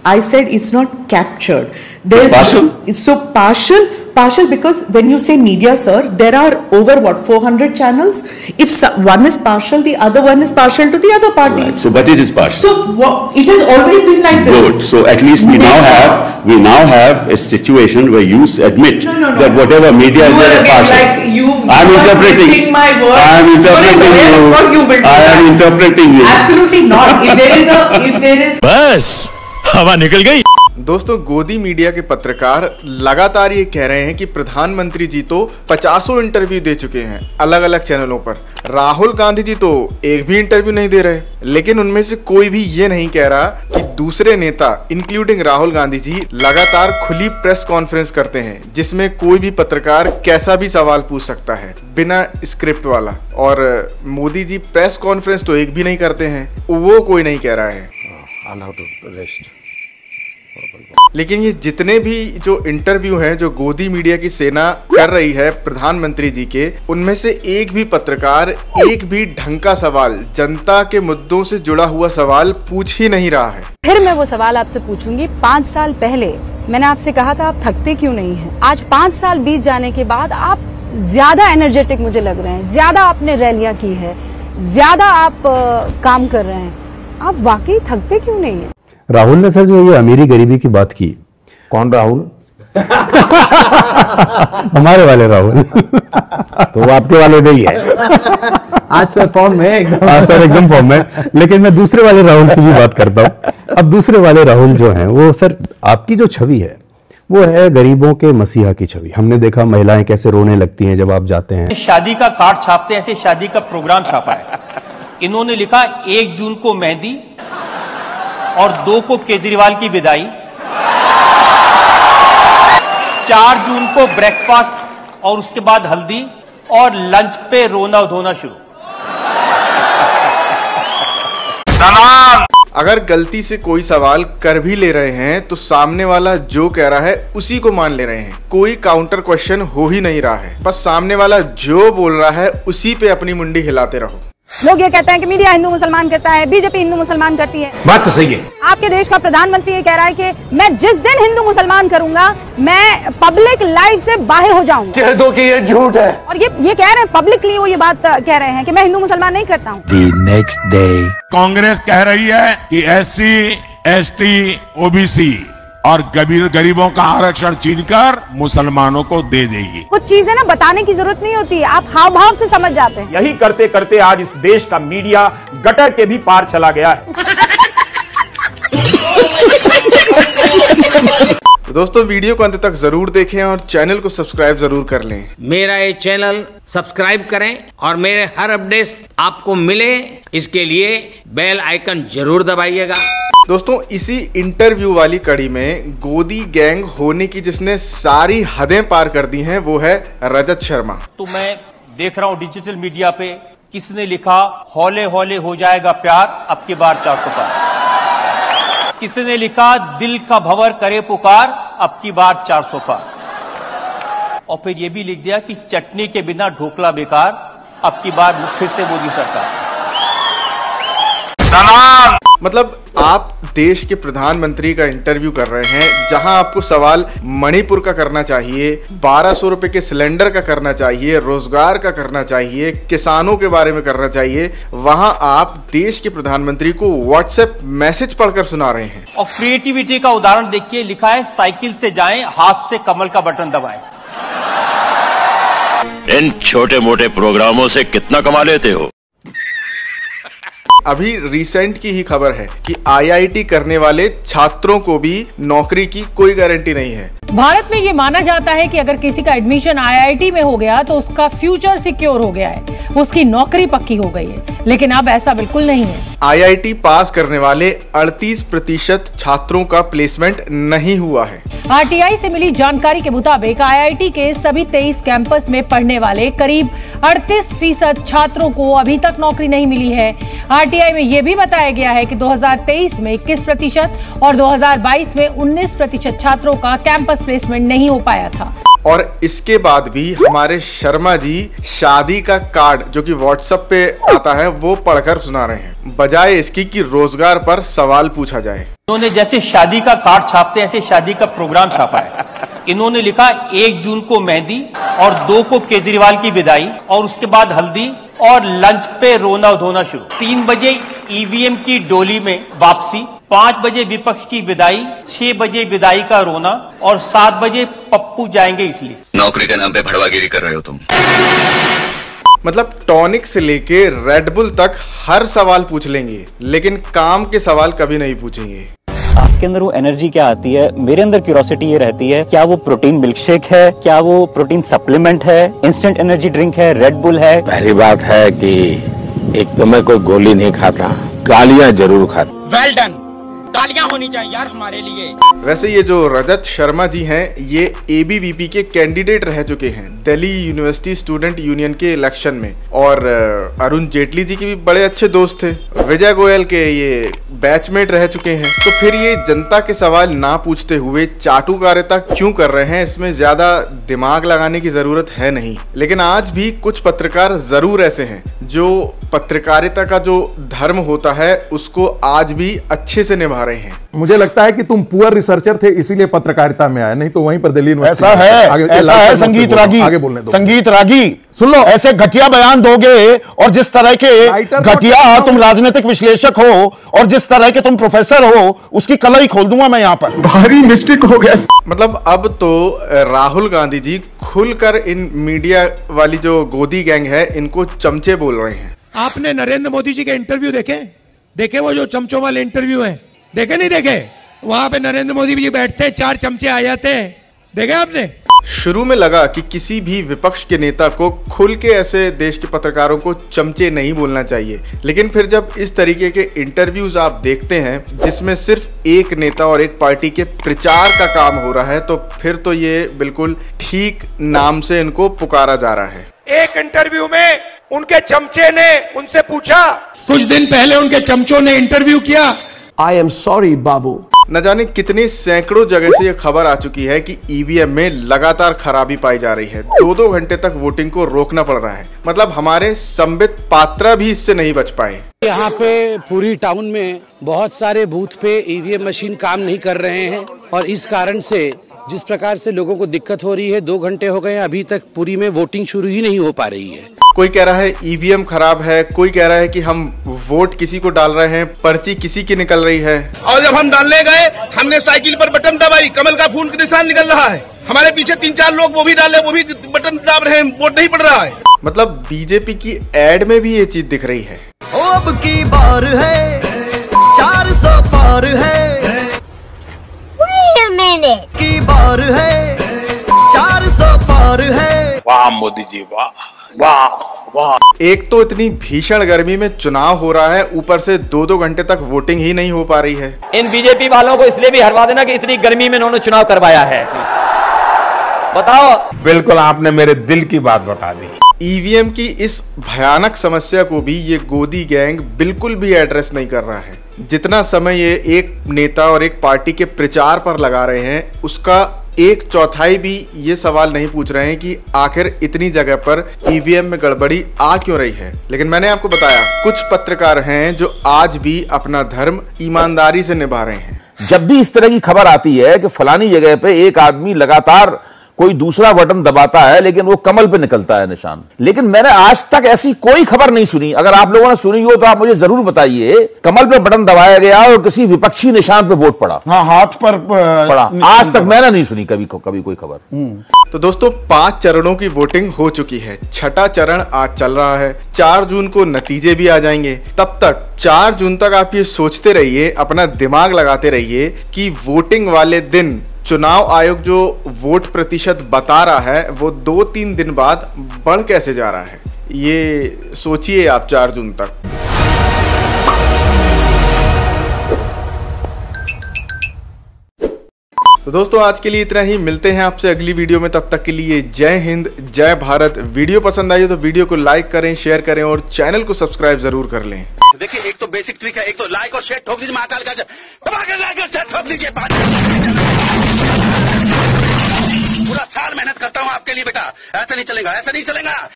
I said it's not captured. It's partial? It's so partial because when you say media, sir, there are over 400 channels. If one is partial, the other one is partial to the other party. Right. So, but it is partial. So it has always been like this. Good. So at least we now have a situation where you admit that whatever media is there is partial. Like I'm interpreting my words. I am interpreting you. Of course you will do I am interpreting you. Absolutely not. If there is बस हवा निकल गई। दोस्तों, गोदी media के पत्रकार लगातार ये कह रहे हैं कि प्रधानमंत्री जी तो 50 इंटरव्यू दे चुके हैं अलग अलग चैनलों पर। राहुल गांधी जी तो एक भी इंटरव्यू नहीं दे रहे। लेकिन उनमें से कोई भी ये नहीं कह रहा कि दूसरे नेता इंक्लूडिंग राहुल गांधी जी लगातार खुली प्रेस कॉन्फ्रेंस करते हैं जिसमें कोई भी पत्रकार कैसा भी सवाल पूछ सकता है बिना स्क्रिप्ट वाला। और मोदी जी प्रेस कॉन्फ्रेंस तो एक भी नहीं करते हैं, वो कोई नहीं कह रहा है। लेकिन ये जितने भी जो इंटरव्यू हैं जो गोदी मीडिया की सेना कर रही है प्रधानमंत्री जी के, उनमें से एक भी पत्रकार एक भी ढंग का सवाल, जनता के मुद्दों से जुड़ा हुआ सवाल पूछ ही नहीं रहा है। फिर मैं वो सवाल आपसे पूछूंगी, 5 साल पहले मैंने आपसे कहा था आप थकते क्यों नहीं हैं? आज 5 साल बीत जाने के बाद आप ज्यादा एनर्जेटिक मुझे लग रहे हैं, ज्यादा आपने रैलियां की है, ज्यादा आप काम कर रहे हैं, आप वाकई थकते क्यों नहीं है? राहुल ने सर जो ये अमीरी गरीबी की बात की। कौन राहुल? हमारे वाले राहुल। तो वो आपके वाले नहीं है। आज सर फॉर्म में एकदम, आज सर एकदम फॉर्म में। लेकिन मैं दूसरे वाले राहुल की भी बात करता हूँ। अब दूसरे वाले राहुल जो हैं वो सर आपकी जो छवि है वो है गरीबों के मसीहा की छवि। हमने देखा महिलाएं कैसे रोने लगती हैं जब आप जाते हैं। शादी का कार्ड छापते हैं, ऐसे शादी का प्रोग्राम छापा है। इन्होंने लिखा 1 जून को मेहंदी और 2 को केजरीवाल की विदाई, 4 जून को ब्रेकफास्ट और उसके बाद हल्दी और लंच पे रोना धोना शुरू। अगर गलती से कोई सवाल कर भी ले रहे हैं तो सामने वाला जो कह रहा है उसी को मान ले रहे हैं। कोई काउंटर क्वेश्चन हो ही नहीं रहा है, बस सामने वाला जो बोल रहा है उसी पे अपनी मुंडी हिलाते रहो। लोग ये कहते हैं कि मीडिया हिंदू मुसलमान करता है, बीजेपी हिंदू मुसलमान करती है। बात तो सही है। आपके देश का प्रधानमंत्री ये कह रहा है कि मैं जिस दिन हिंदू मुसलमान करूंगा मैं पब्लिक लाइफ से बाहर हो जाऊंगा। कह दो कि ये झूठ है। और ये कह रहे हैं पब्लिकली, वो ये बात कह रहे हैं कि मैं हिंदू मुसलमान नहीं करता हूँ। The next day, कांग्रेस कह रही है कि SC, ST, OBC और गरीबों का आरक्षण छीनकर मुसलमानों को दे देगी। कुछ चीजें ना बताने की जरूरत नहीं होती, आप हाव भाव से समझ जाते हैं। यही करते करते आज इस देश का मीडिया गटर के भी पार चला गया है। तो दोस्तों, वीडियो को अंत तक जरूर देखें और चैनल को सब्सक्राइब जरूर कर लें। मेरा ये चैनल सब्सक्राइब करें और मेरे हर अपडेट आपको मिले, इसके लिए बेल आइकन जरूर दबाइएगा। दोस्तों, इसी इंटरव्यू वाली कड़ी में गोदी गैंग होने की जिसने सारी हदें पार कर दी हैं वो है रजत शर्मा। तो मैं देख रहा हूं डिजिटल मीडिया पे किसने लिखा हौले हौले हो जाएगा प्यार, अब की बार 400 पार। किसने लिखा दिल का भंवर करे पुकार, अब की बार 400 पार। और फिर ये भी लिख दिया कि चटनी के बिना ढोकला बेकार, अब की बार फिर से मोदी सरकार। मतलब आप देश के प्रधानमंत्री का इंटरव्यू कर रहे हैं जहां आपको सवाल मणिपुर का करना चाहिए, 1200 रुपए के सिलेंडर का करना चाहिए, रोजगार का करना चाहिए, किसानों के बारे में करना चाहिए, वहां आप देश के प्रधानमंत्री को व्हाट्सएप मैसेज पढ़कर सुना रहे हैं। और क्रिएटिविटी का उदाहरण देखिए, लिखा है साइकिल से जाएं, हाथ से कमल का बटन दबाएं। इन छोटे मोटे प्रोग्रामों से कितना कमा लेते हो? अभी रिसेंट की ही खबर है कि IIT करने वाले छात्रों को भी नौकरी की कोई गारंटी नहीं है। भारत में ये माना जाता है कि अगर किसी का एडमिशन IIT में हो गया तो उसका फ्यूचर सिक्योर हो गया है, उसकी नौकरी पक्की हो गई है। लेकिन अब ऐसा बिल्कुल नहीं है। IIT पास करने वाले 38% छात्रों का प्लेसमेंट नहीं हुआ है। RTI से मिली जानकारी के मुताबिक IIT के सभी 23 कैंपस में पढ़ने वाले करीब 38% छात्रों को अभी तक नौकरी नहीं मिली है। RTI में यह भी बताया गया है कि 2023 में 21% और 2022 में 19% छात्रों का कैंपस प्लेसमेंट नहीं हो पाया था। और इसके बाद भी हमारे शर्मा जी शादी का कार्ड जो कि व्हाट्सएप पे आता है वो पढ़कर सुना रहे हैं, बजाय इसकी कि रोजगार पर सवाल पूछा जाए। इन्होंने जैसे शादी का कार्ड छापते हैं ऐसे शादी का प्रोग्राम छापा है। इन्होंने लिखा 1 जून को मेहंदी और 2 को केजरीवाल की विदाई और उसके बाद हल्दी और लंच पे रोना धोना शुरू। 3 बजे ईवीएम की डोली में वापसी, 5 बजे विपक्ष की विदाई, 6 बजे विदाई का रोना और 7 बजे पप्पू जाएंगे इटली। नौकरी के नाम पे भड़वागिरी कर रहे हो तुम। मतलब टॉनिक से लेके रेड बुल तक हर सवाल पूछ लेंगे, लेकिन काम के सवाल कभी नहीं पूछेंगे। आपके अंदर वो एनर्जी क्या आती है? मेरे अंदर क्यूरोसिटी ये रहती है, क्या वो प्रोटीन मिल्कशेक है, क्या वो प्रोटीन सप्लीमेंट है, इंस्टेंट एनर्जी ड्रिंक है, रेड बुल है? पहली बात है कि एक तो मैं कोई गोली नहीं खाता, गालियां जरूर खाता। वेल डन, गालियां होनी चाहिए यार हमारे लिए। वैसे ये जो रजत शर्मा जी हैं, ये एबीवीपी के कैंडिडेट रह चुके हैं दिल्ली यूनिवर्सिटी स्टूडेंट यूनियन के इलेक्शन में, और अरुण जेटली जी के भी बड़े अच्छे दोस्त थे, विजय गोयल के ये बैचमेट रह चुके हैं। तो फिर ये जनता के सवाल ना पूछते हुए चाटुकारिता क्यों कर रहे हैं? इसमें ज्यादा दिमाग लगाने की जरूरत है नहीं। लेकिन आज भी कुछ पत्रकार जरूर ऐसे हैं जो पत्रकारिता का जो धर्म होता है उसको आज भी अच्छे से निभा रहे हैं। मुझे लगता है कि तुम पुअर रिसर्चर थे इसीलिए पत्रकारिता में आए, नहीं तो वहीं पर दिल्ली यूनिवर्सिटी। ऐसा है, ऐसा है संगीत रागी, आगे बोलने दो। संगीत रागी सुन लो, ऐसे घटिया बयान दोगे और जिस तरह के घटिया तुम राजनीतिक विश्लेषक हो और जिस तरह के तुम प्रोफेसर हो, उसकी कलई खोल दूंगा मैं यहाँ पर। भारी मिस्टेक हो गया। मतलब अब तो राहुल गांधी जी खुलकर इन मीडिया वाली जो गोदी गैंग है इनको चमचे बोल रहे हैं। आपने नरेंद्र मोदी जी के इंटरव्यू देखे वो जो चमचों वाले इंटरव्यू हैं, देखे नहीं देखे? वहां पे नरेंद्र मोदी जी बैठते हैं, 4 चमचे आ जाते हैं, देखे आपने? शुरू में लगा कि किसी भी विपक्ष के नेता को खुल के ऐसे देश के पत्रकारों को चमचे नहीं बोलना चाहिए, लेकिन फिर जब इस तरीके के इंटरव्यूज आप देखते हैं जिसमें सिर्फ एक नेता और एक पार्टी के प्रचार का काम हो रहा है, तो फिर तो ये बिल्कुल ठीक नाम से इनको पुकारा जा रहा है। एक इंटरव्यू में उनके चमचे ने उनसे पूछा, कुछ दिन पहले उनके चमचों ने इंटरव्यू किया, आई एम सॉरी बाबू। न जाने कितने सैकड़ों जगह से यह खबर आ चुकी है कि ईवीएम में लगातार खराबी पाई जा रही है। 2-2 घंटे तक वोटिंग को रोकना पड़ रहा है। मतलब हमारे संबित पात्रा भी इससे नहीं बच पाए। यहाँ पे पूरी टाउन में बहुत सारे बूथ पे ईवीएम मशीन काम नहीं कर रहे हैं और इस कारण से जिस प्रकार से लोगों को दिक्कत हो रही है, 2 घंटे हो गए हैं, अभी तक पूरी में वोटिंग शुरू ही नहीं हो पा रही है। कोई कह रहा है ईवीएम खराब है, कोई कह रहा है कि हम वोट किसी को डाल रहे हैं, पर्ची किसी की निकल रही है। और जब हम डालने गए, हमने साइकिल पर बटन दबाई, कमल का फूल का निशान निकल रहा है। हमारे पीछे 3-4 लोग वो भी डाले, वो भी बटन दबा रहे हैं, वोट नहीं पड़ रहा है। मतलब बीजेपी की एड में भी ये चीज दिख रही है। अब की बार है 400 पार है, की बार है 400 पार है। वाह मोदी जी, वाह वाह वाह। एक तो इतनी भीषण गर्मी में चुनाव हो रहा है, ऊपर से 2-2 घंटे तक वोटिंग ही नहीं हो पा रही है। इन बीजेपी वालों को इसलिए भी हरवा देना कि इतनी गर्मी में इन्होंने चुनाव करवाया है। बताओ। बिल्कुल आपने मेरे दिल की बात बता दी। ईवीएम की इस भयानक समस्या को भी ये गोदी गैंग बिल्कुल भी एड्रेस नहीं कर रहा है। जितना समय ये एक नेता और एक पार्टी के प्रचार पर लगा रहे हैं, उसका 1/4 भी ये सवाल नहीं पूछ रहे हैं कि आखिर इतनी जगह पर ईवीएम में गड़बड़ी आ क्यों रही है। लेकिन मैंने आपको बताया, कुछ पत्रकार हैं जो आज भी अपना धर्म ईमानदारी से निभा रहे हैं। जब भी इस तरह की खबर आती है कि फलानी जगह पे एक आदमी लगातार कोई दूसरा बटन दबाता है लेकिन वो कमल पे निकलता है निशान, लेकिन मैंने आज तक ऐसी कोई खबर नहीं सुनी। अगर आप लोगों ने सुनी हो तो आप मुझे जरूर बताइए, कमल पे बटन दबाया गया और किसी विपक्षी निशान पे वोट पड़ा। हाँ, हाथ पर पड़ा। आज तक मैंने नहीं सुनी कभी कोई खबर। तो दोस्तों 5 चरणों की वोटिंग हो चुकी है, 6ठा चरण आज चल रहा है। 4 जून को नतीजे भी आ जाएंगे। तब तक 4 जून तक आप ये सोचते रहिए, अपना दिमाग लगाते रहिए कि वोटिंग वाले दिन चुनाव आयोग जो वोट प्रतिशत बता रहा है वो 2-3 दिन बाद बढ़ कैसे जा रहा है। ये सोचिए आप 4 जून तक। तो दोस्तों आज के लिए इतना ही, मिलते हैं आपसे अगली वीडियो में। तब तक के लिए जय हिंद, जय भारत। वीडियो पसंद आई तो वीडियो को लाइक करें, शेयर करें और चैनल को सब्सक्राइब जरूर कर लें। देखिए, एक तो बेसिक ट्रिक है, एक तो लाइक और शेयर ठोक दीजिए, महाकाल का लाइक और शेयर ठोक दीजिए। पूरा साल मेहनत करता हूँ आपके लिए बेटा, ऐसा नहीं चलेगा, ऐसा नहीं चलेगा।